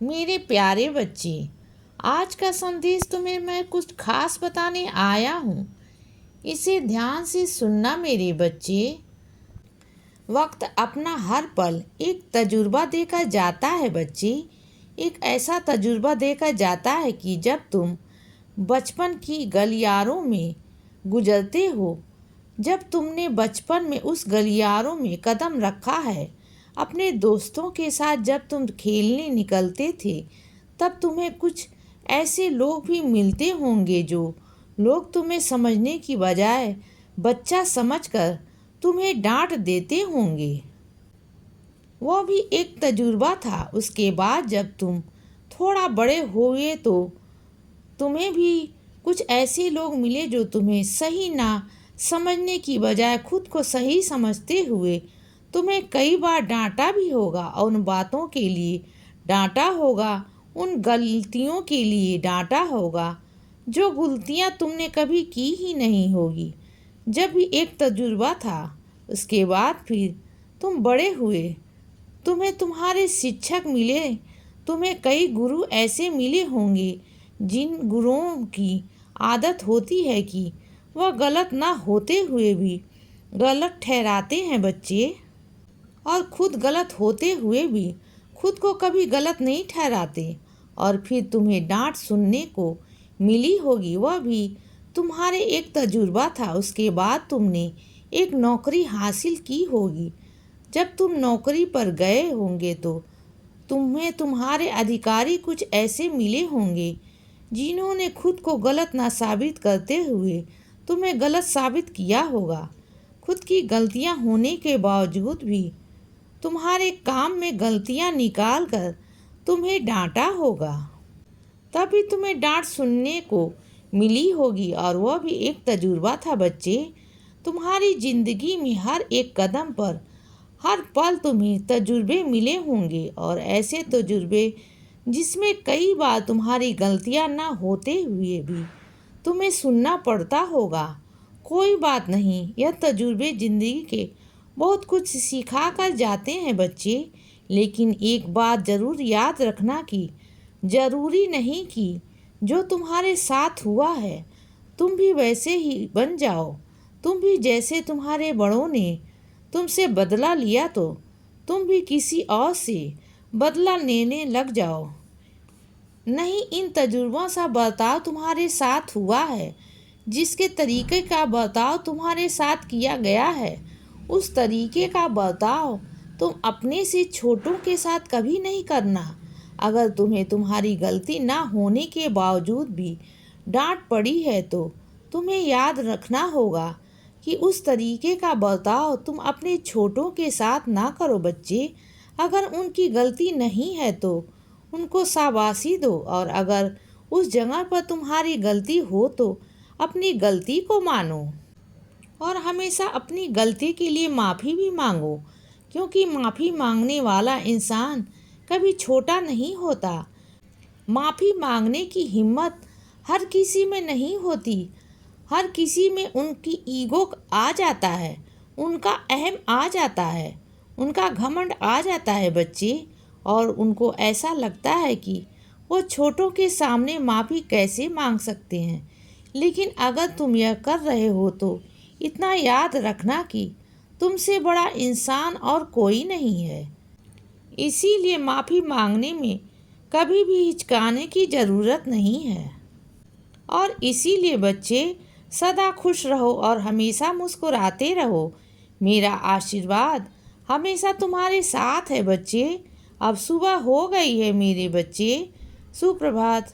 मेरे प्यारे बच्चे, आज का संदेश तुम्हें मैं कुछ खास बताने आया हूँ। इसे ध्यान से सुनना मेरे बच्चे। वक्त अपना हर पल एक तजुर्बा देकर जाता है बच्चे। एक ऐसा तजुर्बा देकर जाता है कि जब तुम बचपन की गलियारों में गुजरते हो, जब तुमने बचपन में उस गलियारों में कदम रखा है, अपने दोस्तों के साथ जब तुम खेलने निकलते थे, तब तुम्हें कुछ ऐसे लोग भी मिलते होंगे जो लोग तुम्हें समझने की बजाय बच्चा समझकर तुम्हें डांट देते होंगे। वह भी एक तजुर्बा था। उसके बाद जब तुम थोड़ा बड़े हुए तो तुम्हें भी कुछ ऐसे लोग मिले जो तुम्हें सही ना समझने की बजाय खुद को सही समझते हुए तुम्हें कई बार डांटा भी होगा और उन बातों के लिए डांटा होगा, उन गलतियों के लिए डांटा होगा जो गलतियां तुमने कभी की ही नहीं होगी। जब भी एक तजुर्बा था, उसके बाद फिर तुम बड़े हुए, तुम्हें तुम्हारे शिक्षक मिले, तुम्हें कई गुरु ऐसे मिले होंगे जिन गुरुओं की आदत होती है कि वह गलत ना होते हुए भी गलत ठहराते हैं बच्चे, और खुद गलत होते हुए भी खुद को कभी गलत नहीं ठहराते। और फिर तुम्हें डांट सुनने को मिली होगी, वह भी तुम्हारे एक तजुर्बा था। उसके बाद तुमने एक नौकरी हासिल की होगी। जब तुम नौकरी पर गए होंगे तो तुम्हें तुम्हारे अधिकारी कुछ ऐसे मिले होंगे जिन्होंने खुद को गलत ना साबित करते हुए तुम्हें गलत साबित किया होगा। खुद की गलतियां होने के बावजूद भी तुम्हारे काम में गलतियां निकाल कर तुम्हें डांटा होगा। तभी तुम्हें डांट सुनने को मिली होगी, और वह भी एक तजुर्बा था बच्चे। तुम्हारी जिंदगी में हर एक कदम पर, हर पल तुम्हें तजुर्बे मिले होंगे, और ऐसे तजुर्बे जिसमें कई बार तुम्हारी गलतियां ना होते हुए भी तुम्हें सुनना पड़ता होगा। कोई बात नहीं, यह तजुर्बे ज़िंदगी के बहुत कुछ सिखा कर जाते हैं बच्चे। लेकिन एक बात ज़रूर याद रखना कि ज़रूरी नहीं कि जो तुम्हारे साथ हुआ है तुम भी वैसे ही बन जाओ। तुम भी जैसे तुम्हारे बड़ों ने तुमसे बदला लिया तो तुम भी किसी और से बदला लेने लग जाओ। नहीं, इन तजुर्बों सा बर्ताव तुम्हारे साथ हुआ है, जिसके तरीके का बर्ताव तुम्हारे साथ किया गया है, उस तरीके का बर्ताव तुम अपने से छोटों के साथ कभी नहीं करना। अगर तुम्हें तुम्हारी गलती ना होने के बावजूद भी डांट पड़ी है तो तुम्हें याद रखना होगा कि उस तरीके का बर्ताव तुम अपने छोटों के साथ ना करो बच्चे। अगर उनकी गलती नहीं है तो उनको शाबाशी दो, और अगर उस जगह पर तुम्हारी गलती हो तो अपनी गलती को मानो, और हमेशा अपनी गलती के लिए माफ़ी भी मांगो, क्योंकि माफ़ी मांगने वाला इंसान कभी छोटा नहीं होता। माफ़ी मांगने की हिम्मत हर किसी में नहीं होती। हर किसी में उनकी ईगो आ जाता है, उनका अहम आ जाता है, उनका घमंड आ जाता है बच्चे, और उनको ऐसा लगता है कि वो छोटों के सामने माफ़ी कैसे मांग सकते हैं। लेकिन अगर तुम यह कर रहे हो तो इतना याद रखना कि तुमसे बड़ा इंसान और कोई नहीं है। इसीलिए माफ़ी मांगने में कभी भी हिचकाने की ज़रूरत नहीं है। और इसीलिए बच्चे, सदा खुश रहो और हमेशा मुस्कुराते रहो। मेरा आशीर्वाद हमेशा तुम्हारे साथ है बच्चे। अब सुबह हो गई है मेरे बच्चे। सुप्रभात।